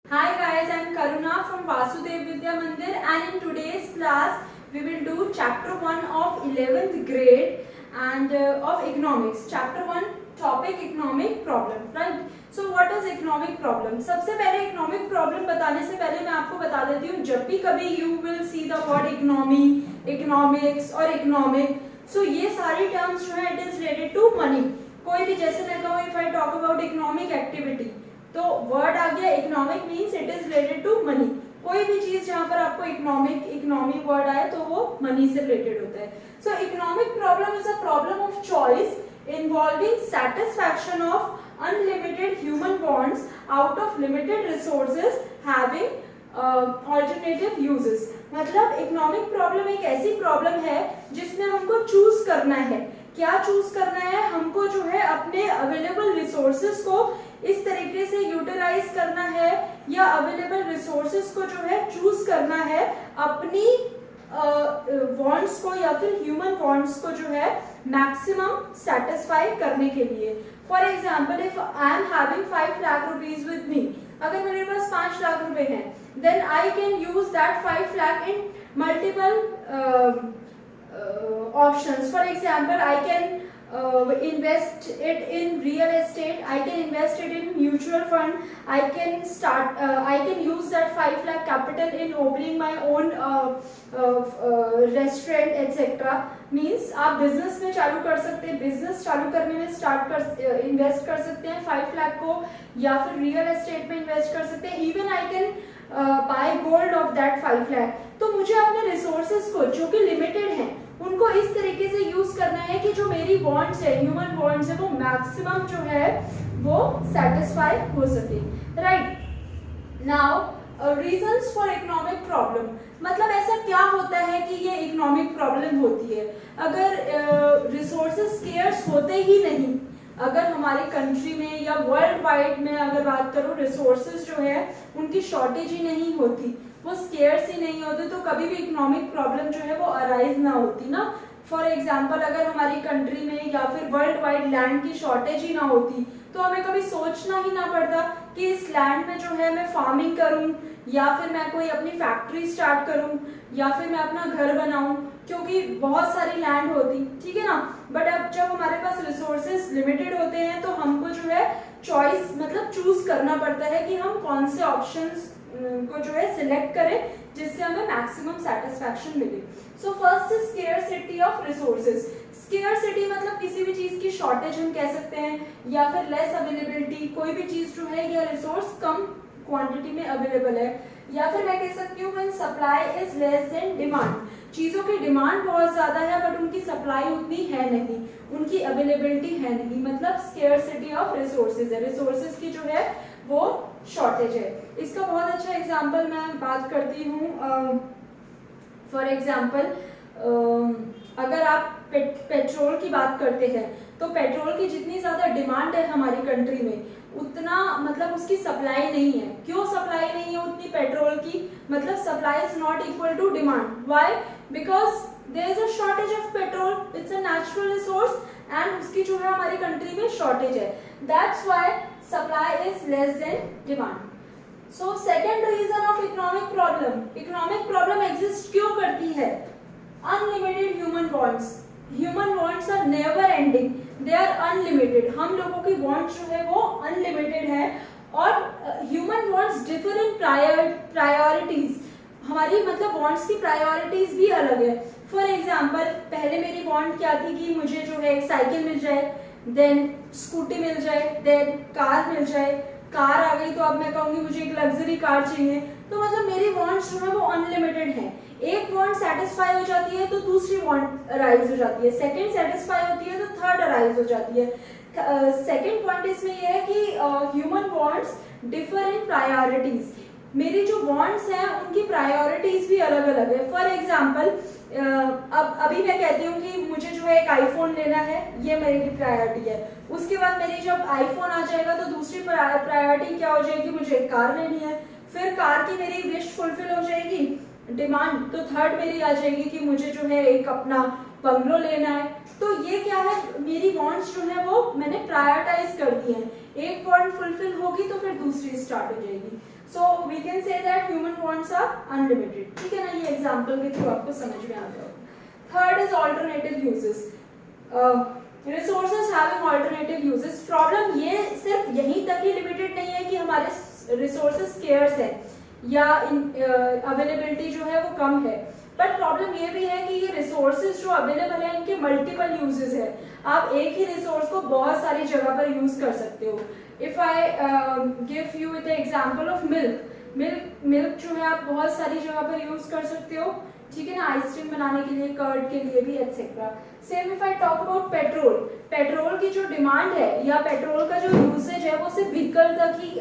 Hi guys, I am Karuna from Vasudev Vidya Mandir, and in today's class we will do chapter 1 of 11th grade and of economics. Chapter 1 topic economic problem, right? So what is economic problem? सबसे पहले economic problem बताने से पहले मैं आपको बता देती हूँ, जब भी कभी you will see the word economy, economics और economic, so ये सारी terms जो है it is related to money. कोई भी जैसे मैं कहूँ if I talk about economic activity, तो वर्ड आ गया economic means it is related to money. कोई भी चीज जहां पर आपको इकोनॉमी वर्ड आए तो वो मनी से रिलेटेड होता है. सो economic problem is a problem of choice involving satisfaction of unlimited human wants out of limited resources having alternative uses. मतलब इकोनॉमिक प्रॉब्लम एक ऐसी प्रॉब्लम है जिसमें हमको चूज करना है. क्या चूज करना है? हमको जो है अपने अवेलेबल रिसोर्सेज को इस तरीके से यूटिलाइज करना है या अवेलेबल रिसोर्सेज को जो है चूज करना है अपनी वांट्स को या फिर ह्यूमन वांट्स को जो है मैक्सिमम सेटिस्फाई करने के लिए. For example if I am having 5 lakh rupees with me, अगर मेरे पास 5 लाख रुपए हैं, then I can use that 5 lakh in multiple options. For example, I can invest it in real estate, I can invest it in mutual fund, I can use that 5 lakh capital in opening my own restaurant etc. Means आप business में चालू कर सकते हैं, business चालू करने में invest कर सकते हैं 5 लाख को, या फिर रियल एस्टेट में इन्वेस्ट कर सकते हैं. Even I can by gold of that 5 lakh. तो मुझे अपने रिसोर्सेज को जो कि लिमिटेड हैं उनको इस तरीके से यूज करना है कि जो मेरी वांट्स है, ह्यूमन वांट्स है, वो मैक्सिमम जो है वो सेटिस्फाई हो सके. Right now reasons for economic problem. मतलब ऐसा क्या होता है कि ये इकोनॉमिक प्रॉब्लम होती है? अगर रिसोर्सेज स्केर्स होते ही नहीं, अगर हमारी कंट्री में या वर्ल्ड वाइड में अगर बात करूं, रिसोर्सेज जो है उनकी शॉर्टेज ही नहीं होती, वो स्केर्स ही नहीं होते, तो कभी भी इकोनॉमिक प्रॉब्लम जो है वो अराइज ना होती ना. फॉर एग्जाम्पल अगर हमारी कंट्री में या फिर वर्ल्ड वाइड लैंड की शॉर्टेज ही ना होती तो हमें कभी सोचना ही ना पड़ता कि इस लैंड में जो है मैं फार्मिंग करूं या फिर मैं कोई अपनी फैक्ट्री स्टार्ट करूं या फिर मैं अपना घर बनाऊं, क्योंकि बहुत सारी लैंड होती, ठीक है ना. बट अब जब हमारे पास रिसोर्सेज लिमिटेड होते हैं तो हमको जो है चॉइस मतलब चूज करना पड़ता है कि हम कौन से ऑप्शंस को जो है सिलेक्ट करें जिससे हमें मैक्सिमम सेटिस्फैक्शन मिले. So first is scarcity of resources. Scarcity मतलब किसी भी चीज की शॉर्टेज हम कह सकते हैं, या फिर लेस अवेलेबिलिटी, कोई भी चीज जो है या रिसोर्स कम क्वांटिटी में अवेलेबल है, या फिर मैं कह सकती हूँ when supply is less than demand. चीजों की डिमांड बहुत ज्यादा है बट उनकी सप्लाई उतनी है नहीं, उनकी अवेलेबिलिटी है नहीं, मतलब स्केर्सिटी ऑफ रिसोर्सेज है, रिसोर्सेज की जो है वो शॉर्टेज है. इसका बहुत अच्छा एग्जांपल मैं बात करती हूँ. फॉर एग्जांपल अगर आप पेट्रोल की बात करते हैं तो पेट्रोल की जितनी ज्यादा डिमांड है हमारी कंट्री में उतना मतलब उसकी सप्लाई नहीं है. क्यों सप्लाई नहीं है उतनी पेट्रोल की? मतलब supply is not equal to demand. Why? Because there is a shortage of petrol, it's a natural resource and उसकी जो है हमारी कंट्री में शॉर्टेज है. That's why supply is less than demand. So second reason of economic problem. Economic problem exist क्यों करती है? Unlimited human wants. Human wants are never ending, they are unlimited. हम लोगों की वांट्स जो है वो अनलिमिटेड है और human wants differ in priorities. हमारी मतलब वांट्स की प्रायोरिटीज भी अलग है. फॉर एग्जाम्पल पहले मेरी वांट क्या थी कि मुझे जो है एक साइकिल मिल जाए, देन स्कूटी मिल जाए, देन कार मिल जाए. कार आ गई तो अब मैं कहूंगी मुझे एक लग्जरी कार चाहिए. तो मतलब मेरी वांट्स जो है वो अनलिमिटेड है. एक वांट सेटिस्फाई हो जाती है तो दूसरी वांट अराइज हो जाती है, सेकंड सेटिस्फाई होती है तो थर्ड अराइज हो जाती है. सेकंड पॉइंट इसमें यह है कि human wants differ in priorities. मेरी जो वांट्स हैं उनकी प्रायोरिटीज भी अलग अलग है. फॉर एग्जाम्पल अब अभी मैं कहती हूँ कि मुझे जो है एक आईफोन लेना है, ये मेरी प्रायोरिटी है. उसके बाद मेरी जब आईफोन आ जाएगा तो दूसरी प्रायोरिटी क्या हो जाएगी? मुझे एक कार लेनी है. फिर कार की मेरी विश फुलफिल हो जाएगी, डिमांड, तो थर्ड मेरी आ जाएगी कि मुझे जो है एक अपना बंगलो लेना है. तो ये क्या है? मेरी वांट्स जो है वो मैंने प्रायोरिटाइज कर दी है. एक वांट फुलफिल होगी तो फिर दूसरी स्टार्ट हो जाएगी. So we can say that human wants are unlimited. ठीक है ना, ये एग्जांपल के थ्रू आपको समझ में आ गया. Third is alternative uses. Resources having alternative uses. Problem ये सिर्फ यहीं तक ही लिमिटेड नहीं है कि हमारे रिसोर्सेज स्केर्स है या अवेलेबिलिटी जो है वो कम है, बट प्रॉब्लम ये भी है कि ये रिसोर्सेज जो अवेलेबल है इनके मल्टीपल यूजेस है. आप एक ही रिसोर्स को बहुत सारी जगह पर यूज कर सकते हो. If I give you with example of milk जो है आप बहुत सारी जगह पर यूज कर सकते हो. ठीक है ना, आइसक्रीम बनाने के लिए, कर्ड के लिए भी, etcetera. Same if I talk about petrol. Petrol की जो डिमांड है या पेट्रोल का जो यूसेज है वो सिर्फ व्हीकल तक ही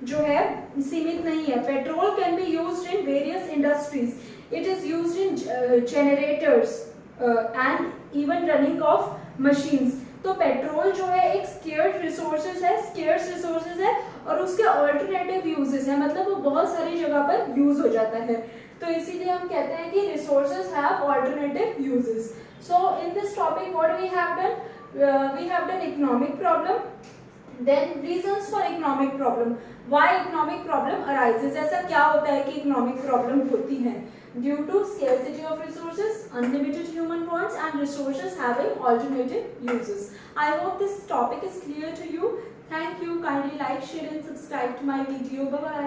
जो है सीमित नहीं है. Petrol can be used in various industries. It is used in generators and even running of machines. तो पेट्रोल जो है एक स्केर्स रिसोर्सेज है और उसके ऑल्टरनेटिव यूजेस है, मतलब वो बहुत सारी जगह पर यूज हो जाता है. तो इसीलिए हम कहते हैं कि resources have alternative uses. So in this topic what we have done economic problem, then reasons for economic problem. Why economic problem arises? ऐसा क्या होता है कि economic problem होती है? Due to scarcity of resources, unlimited human wants and resources having alternative uses. I hope this topic is clear to you. Thank you. Kindly like, share and subscribe to my video. Bye bye.